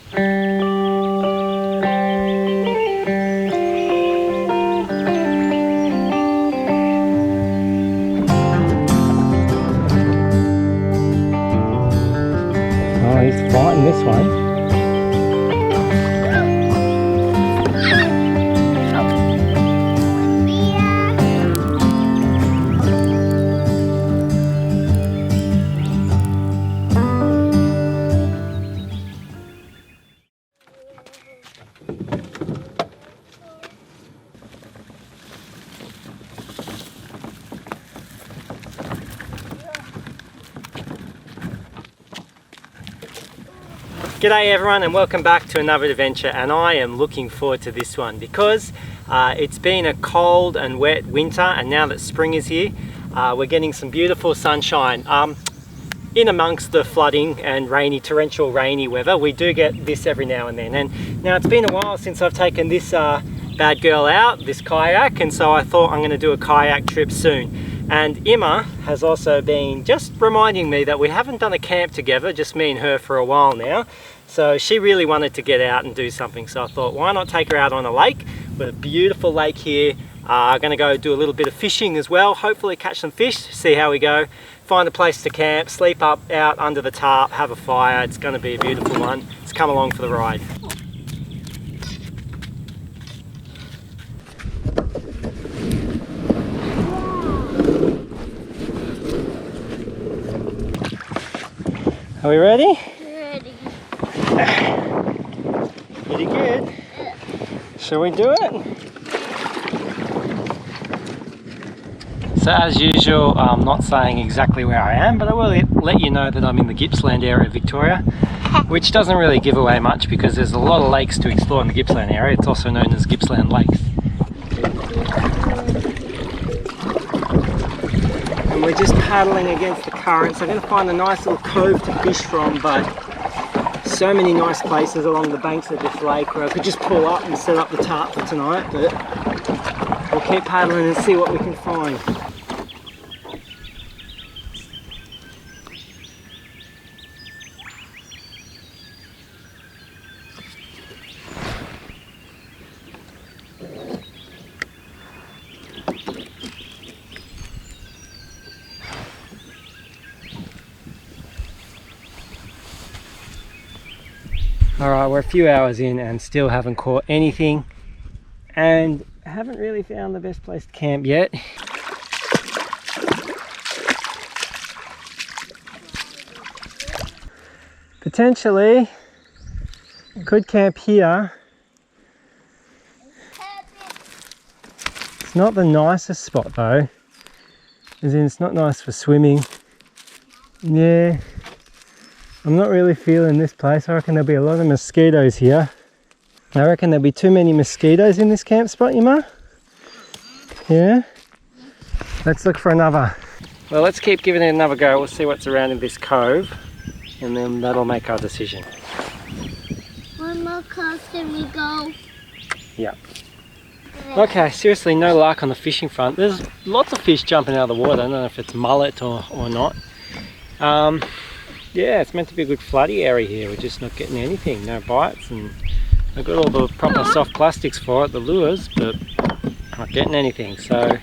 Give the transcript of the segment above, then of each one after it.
Oh, he's fighting this one. G'day everyone and welcome back to another adventure, and I am looking forward to this one because it's been a cold and wet winter, and now that spring is here we're getting some beautiful sunshine. In amongst the flooding and torrential rainy weather, we do get this every now and then. And now it's been a while since I've taken this bad girl out, this kayak, and so I thought I'm going to do a kayak trip soon. And Emma has also been just reminding me that we haven't done a camp together, just me and her, for a while now. So she really wanted to get out and do something, so I thought, why not take her out on a lake? We've got a beautiful lake here. I'm going to go do a little bit of fishing as well, hopefully catch some fish, see how we go, find a place to camp, sleep up out under the tarp, have a fire. It's going to be a beautiful one. Let's come along for the ride. Are we ready? Ready. Pretty good. Shall we do it? So as usual, I'm not saying exactly where I am, but I will let you know that I'm in the Gippsland area of Victoria, which doesn't really give away much because there's a lot of lakes to explore in the Gippsland area. It's also known as Gippsland Lakes. And we're just paddling against the currents. I'm going to find a nice little cove to fish from, but so many nice places along the banks of this lake where I could just pull up and set up the tarp for tonight, but we'll keep paddling and see what we can find. Alright, we're a few hours in and still haven't caught anything, and haven't really found the best place to camp yet. Potentially could camp here. It's not the nicest spot though, as in it's not nice for swimming. Yeah, I'm not really feeling this place. I reckon there'll be a lot of mosquitoes here. I reckon there'll be too many mosquitoes in this camp spot, Emma. Yeah? Let's look for another. Well, let's keep giving it another go. We'll see what's around in this cove, and then that'll make our decision. One more cove, then we go. Yeah. Okay, seriously, no luck on the fishing front. There's lots of fish jumping out of the water. I don't know if it's mullet or not. Yeah, it's meant to be a good floody area here. We're just not getting anything, no bites, and I've got all the proper soft plastics for it, the lures, but not getting anything. So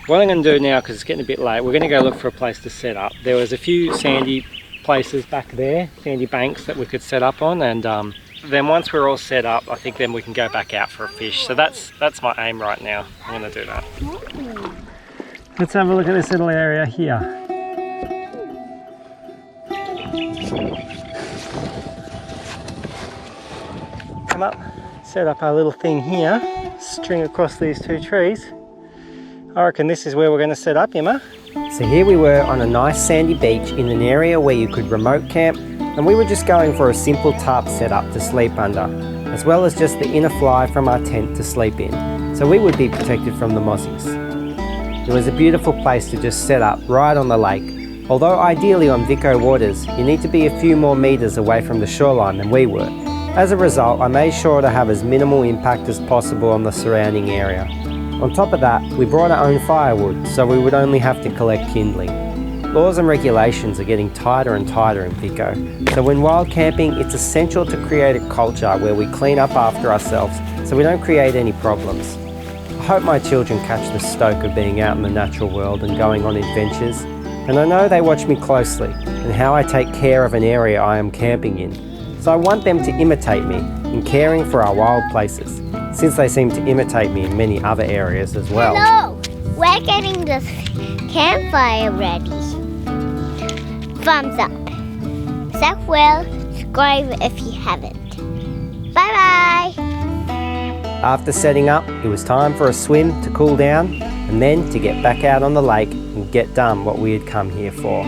what I'm going to do now, because it's getting a bit late, we're going to go look for a place to set up. There was a few sandy places back there, sandy banks that we could set up on, and then once we're all set up, I think then we can go back out for a fish. So that's my aim right now. I'm going to do that. Let's have a look at this little area here. Come up, set up our little thing here, string across these two trees. I reckon this is where we're going to set up, Emma. So here we were on a nice sandy beach in an area where you could remote camp, and we were just going for a simple tarp setup to sleep under, as well as just the inner fly from our tent to sleep in, so we would be protected from the mozzies. It was a beautiful place to just set up right on the lake, although ideally on Vico waters you need to be a few more meters away from the shoreline than we were. As a result, I made sure to have as minimal impact as possible on the surrounding area. On top of that, we brought our own firewood, so we would only have to collect kindling. Laws and regulations are getting tighter and tighter in Pico. So when wild camping, it's essential to create a culture where we clean up after ourselves so we don't create any problems. I hope my children catch the stoke of being out in the natural world and going on adventures. And I know they watch me closely and how I take care of an area I am camping in. So I want them to imitate me in caring for our wild places, since they seem to imitate me in many other areas as well. Hello! We're getting this campfire ready. Thumbs up. Successfull, subscribe if you haven't. Bye bye! After setting up, it was time for a swim to cool down and then to get back out on the lake and get done what we had come here for.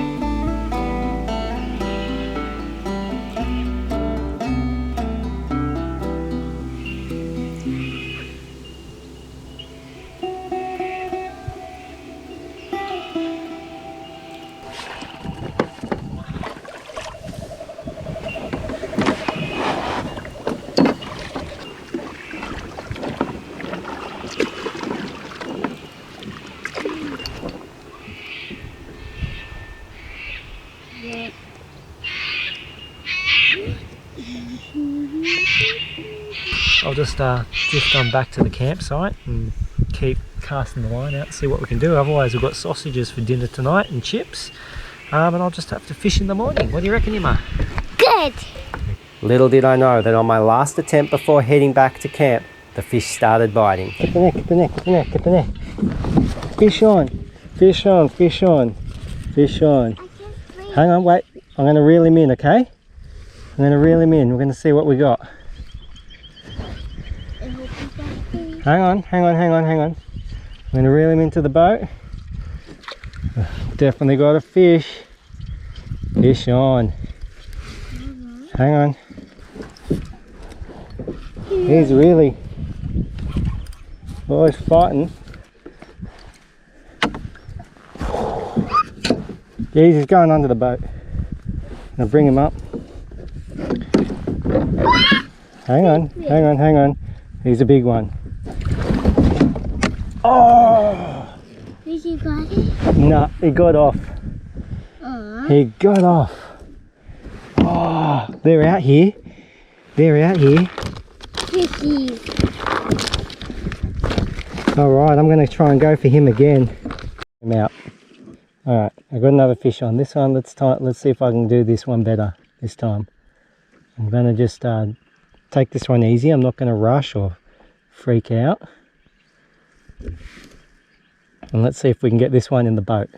I'll just drift on back to the campsite and keep casting the line out and see what we can do. Otherwise we've got sausages for dinner tonight and chips, and I'll just have to fish in the morning. What do you reckon, Emma? Good! Little did I know that on my last attempt before heading back to camp, the fish started biting. Get the neck, get the neck, get the neck, get the neck. Fish on, fish on, fish on, fish on. Hang on, wait. I'm going to reel him in, okay? I'm going to reel him in. We're going to see what we got. Hang on, hang on, hang on, hang on. I'm going to reel him into the boat. Definitely got a fish. Fish on. Hang on. He's really... Oh, he's fighting. Yeah, he's going under the boat. I'll bring him up. Hang on, hang on, hang on. He's a big one. Oh! Did you got it? No, he got off. He got off. Oh, they're out here. They're out here. Fishies. Alright, I'm going to try and go for him again. I'm out. Alright, I've got another fish on. This one, let's see if I can do this one better this time. I'm going to just take this one easy. I'm not going to rush or freak out. And let's see if we can get this one in the boat.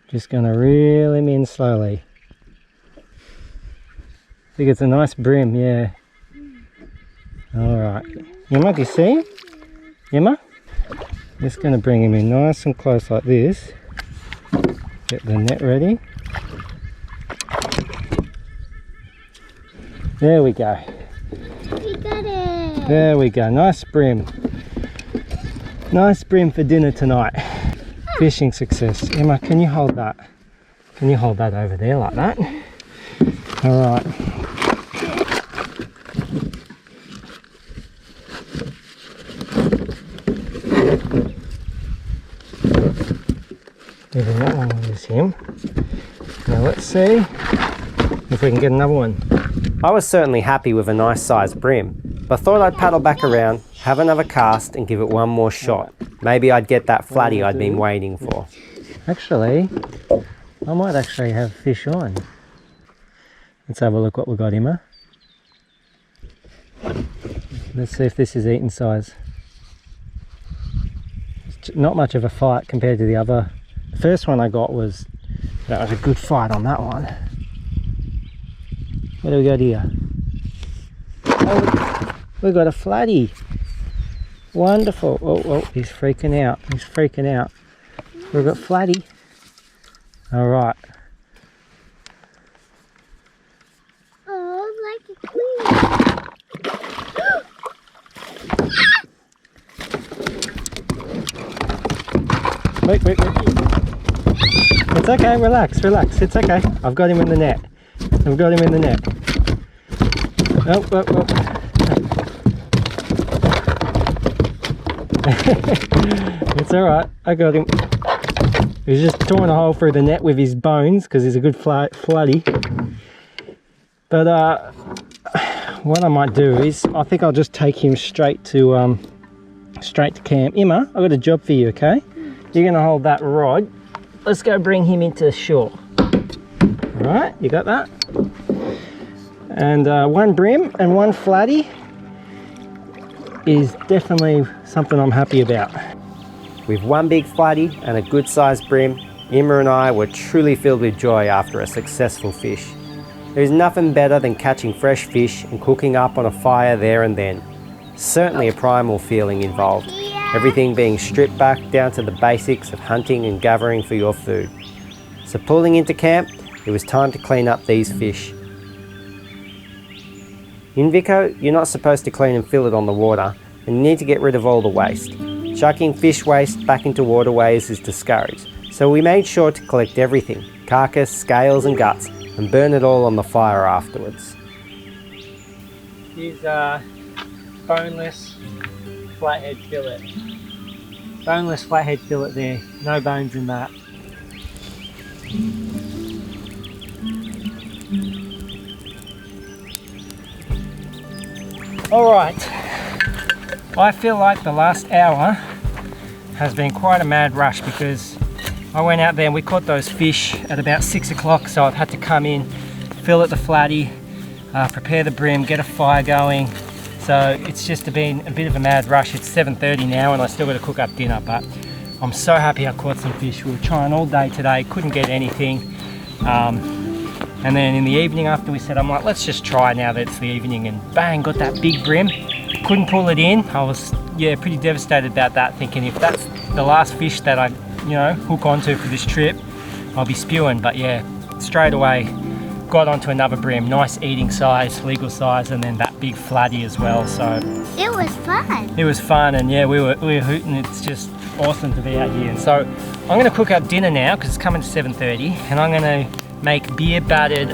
Just going to reel him in slowly. I think it's a nice brim, yeah. Alright. Emma, do you see him? Emma? Just going to bring him in nice and close like this. Get the net ready. There we go. We got it. There we go. Nice brim. Nice brim for dinner tonight. Fishing success. Emma, can you hold that? Can you hold that over there like that? Alright. Maybe that one will use him. Now let's see if we can get another one. I was certainly happy with a nice sized brim, but thought I'd paddle back around, have another cast and give it one more shot. Maybe I'd get that flatty I'd been waiting for. Actually, I might actually have fish on. Let's have a look what we got, Emma. Let's see if this is eating size. It's not much of a fight compared to the other. The first one I got was a good fight on that one. What do we got here? Oh, we got a flatty. Wonderful. Oh, he's freaking out. He's freaking out. We've got flatty. All right. Oh, like a queen. Wait. It's okay, relax. It's okay. I've got him in the net. I've got him in the net. Oh. It's alright. I got him. He's just torn a hole through the net with his bones because he's a good floody. But what I might do is, I think I'll just take him straight to camp. Emma, I've got a job for you, okay? You're gonna hold that rod. Let's go bring him into shore. All right, you got that? And one brim and one flatty is definitely something I'm happy about. With one big flatty and a good sized brim, Emma and I were truly filled with joy after a successful fish. There's nothing better than catching fresh fish and cooking up on a fire there and then. Certainly a primal feeling involved, everything being stripped back down to the basics of hunting and gathering for your food. So pulling into camp, it was time to clean up these fish. In Vico, you're not supposed to clean and fillet on the water, and you need to get rid of all the waste. Chucking fish waste back into waterways is discouraged, so we made sure to collect everything, carcass, scales and guts, and burn it all on the fire afterwards. Here's boneless flathead fillet. Boneless flathead fillet there, no bones in that. Alright, I feel like the last hour has been quite a mad rush because I went out there and we caught those fish at about 6 o'clock, so I've had to come in, fillet the flatty, prepare the brim, get a fire going. So it's just been a bit of a mad rush. It's 7:30 now and I still got to cook up dinner, but I'm so happy I caught some fish. We were trying all day today, couldn't get anything. And then in the evening after we said, I'm like, let's just try now that it's the evening, and bang, got that big brim. Couldn't pull it in. I was, pretty devastated about that, thinking if that's the last fish that I, hook onto for this trip, I'll be spewing. But yeah, straight away, got onto another brim, nice eating size, legal size, and then that big flatty as well. So it was fun. It was fun, and yeah, we were hooting. It's just awesome to be out here. And so I'm going to cook up dinner now because it's coming to 7:30, and I'm going to make beer battered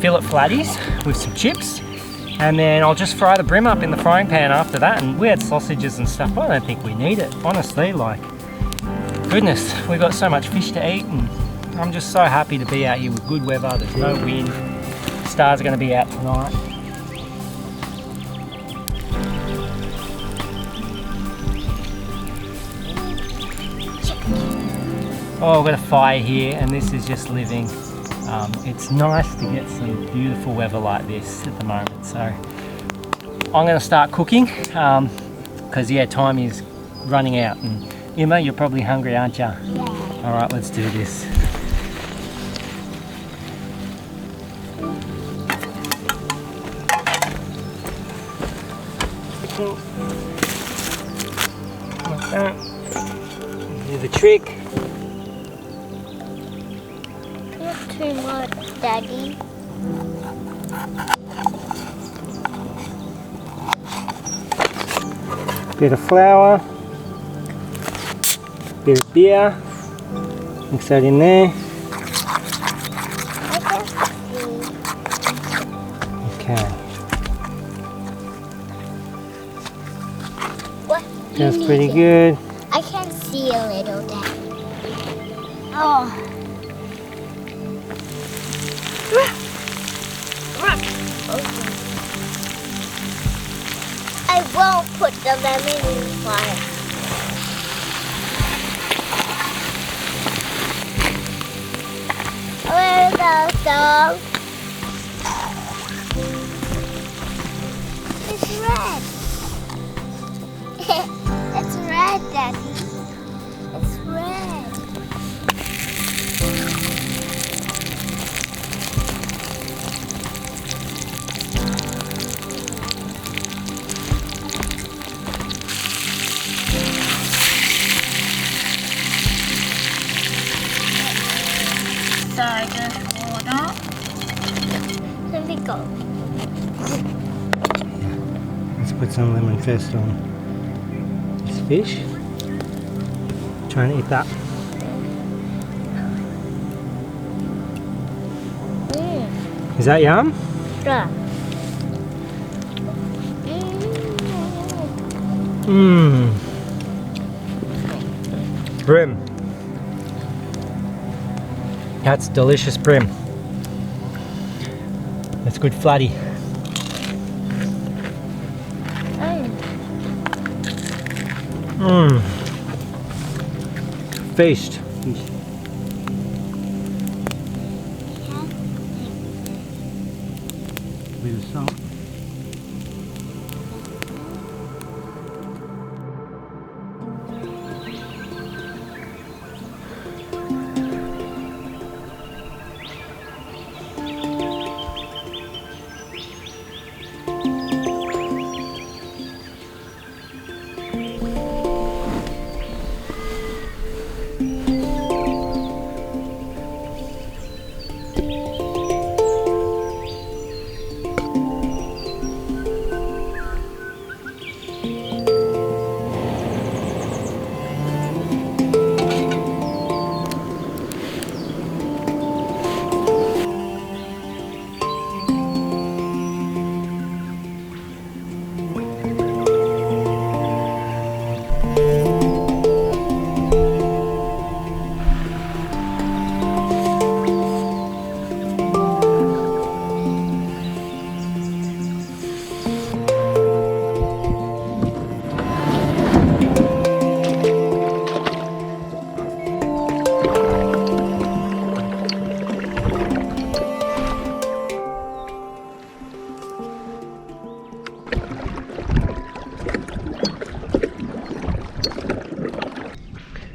fillet flatties with some chips, and then I'll just fry the brim up in the frying pan after that. And we had sausages and stuff. I don't think we need it, honestly. Like, goodness, we got so much fish to eat, and I'm just so happy to be out here with good weather. There's no wind. Stars are going to be out tonight. Oh, I've got a fire here, and this is just living. It's nice to get some beautiful weather like this at the moment. So I'm going to start cooking because time is running out. And Emma, you're probably hungry, aren't you? Yeah. All right, let's do this. Like that. Do the trick. Not too much, Daddy. Bit of flour, bit of beer, mix that in there. Okay. What? That's pretty good. I can see a little, Daddy. Oh. I won't put the lemon in the fire. Where's the dog? It's red. It's red, Daddy. It's red. So I just water. Let me go. Let's put some lemon first on this fish. Try and eat that. Is that yum? Yeah. Mmm. Brim. That's delicious bream. That's good flatty. Mmm. Feast. Bit of salt.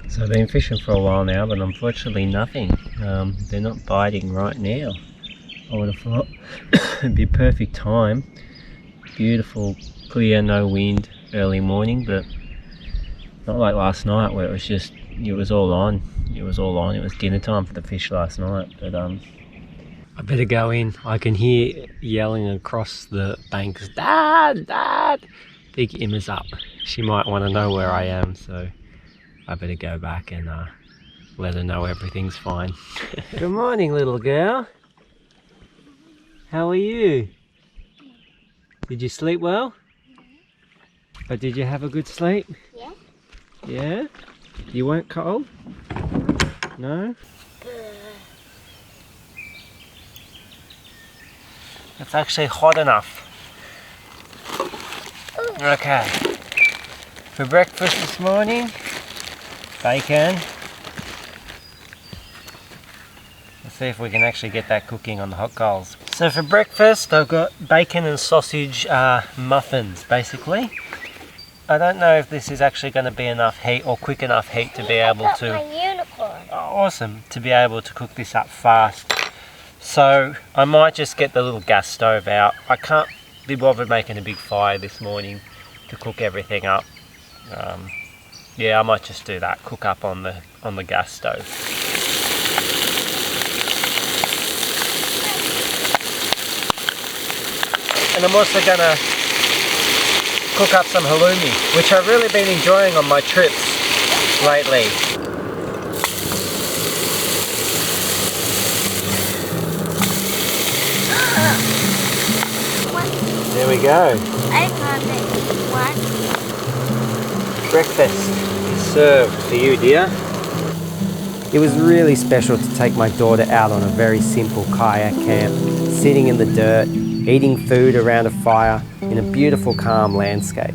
So I've been fishing for a while now, but unfortunately nothing. They're not biting right now. I would have thought it'd be a perfect time. Beautiful, clear, no wind, early morning, but not like last night where it was just, it was all on. It was all on. It was dinner time for the fish last night, but I better go in. I can hear yelling across the banks, Dad, Dad! I think Emma's up. She might want to know where I am, so I better go back and let her know everything's fine. Good morning, little girl. How are you? Did you sleep well? But did you have a good sleep? Yeah. Yeah? You weren't cold? No? It's actually hot enough. Okay. For breakfast this morning, bacon. Let's see if we can actually get that cooking on the hot coals. So for breakfast, I've got bacon and sausage muffins, basically. I don't know if this is actually going to be enough heat or quick enough heat to be able to... My unicorn. Awesome, to be able to cook this up fast. So I might just get the little gas stove out. I can't be bothered making a big fire this morning to cook everything up. Yeah, I might just do that, cook up on the gas stove. And I'm also gonna cook up some halloumi, which I've really been enjoying on my trips lately. There we go. I found it. What? Breakfast is served for you, dear. It was really special to take my daughter out on a very simple kayak camp, sitting in the dirt, eating food around a fire in a beautiful calm landscape.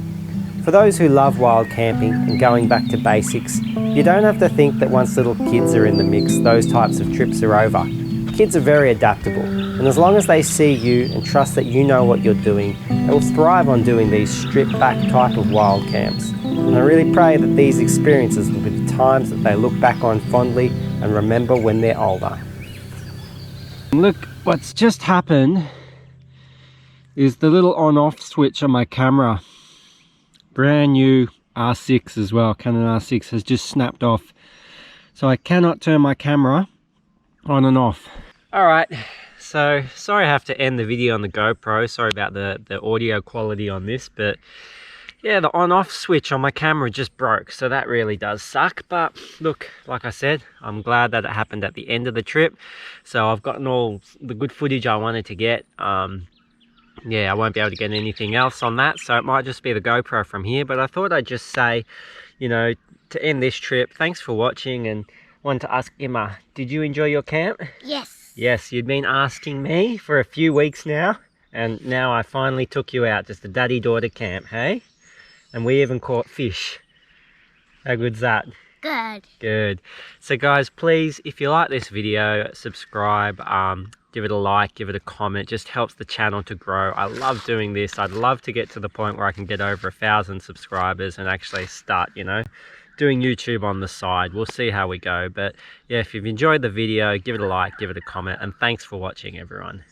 For those who love wild camping and going back to basics, you don't have to think that once little kids are in the mix, those types of trips are over. Kids are very adaptable, and as long as they see you and trust that you know what you're doing, they will thrive on doing these stripped-back type of wild camps. And I really pray that these experiences will be the times that they look back on fondly and remember when they're older. Look, what's just happened is the little on-off switch on my camera, brand new R6 as well, Canon R6, has just snapped off. So I cannot turn my camera on and off. Alright, so sorry I have to end the video on the GoPro, sorry about the audio quality on this, but yeah, the on-off switch on my camera just broke, so that really does suck. But look, like I said, I'm glad that it happened at the end of the trip, so I've gotten all the good footage I wanted to get. Yeah, I won't be able to get anything else on that, so it might just be the GoPro from here. But I thought I'd just say, you know, to end this trip, thanks for watching, and wanted to ask Emma, did you enjoy your camp? Yes. Yes, you'd been asking me for a few weeks now, and now I finally took you out, just a daddy-daughter camp, hey? And we even caught fish. How good's that? Good. Good. So guys, please, if you like this video, subscribe, give it a like, give it a comment. Just helps the channel to grow. I love doing this. I'd love to get to the point where I can get over 1,000 subscribers and actually start, you know, doing YouTube on the side. We'll see how we go. But yeah, if you've enjoyed the video, give it a like, give it a comment, and thanks for watching, everyone.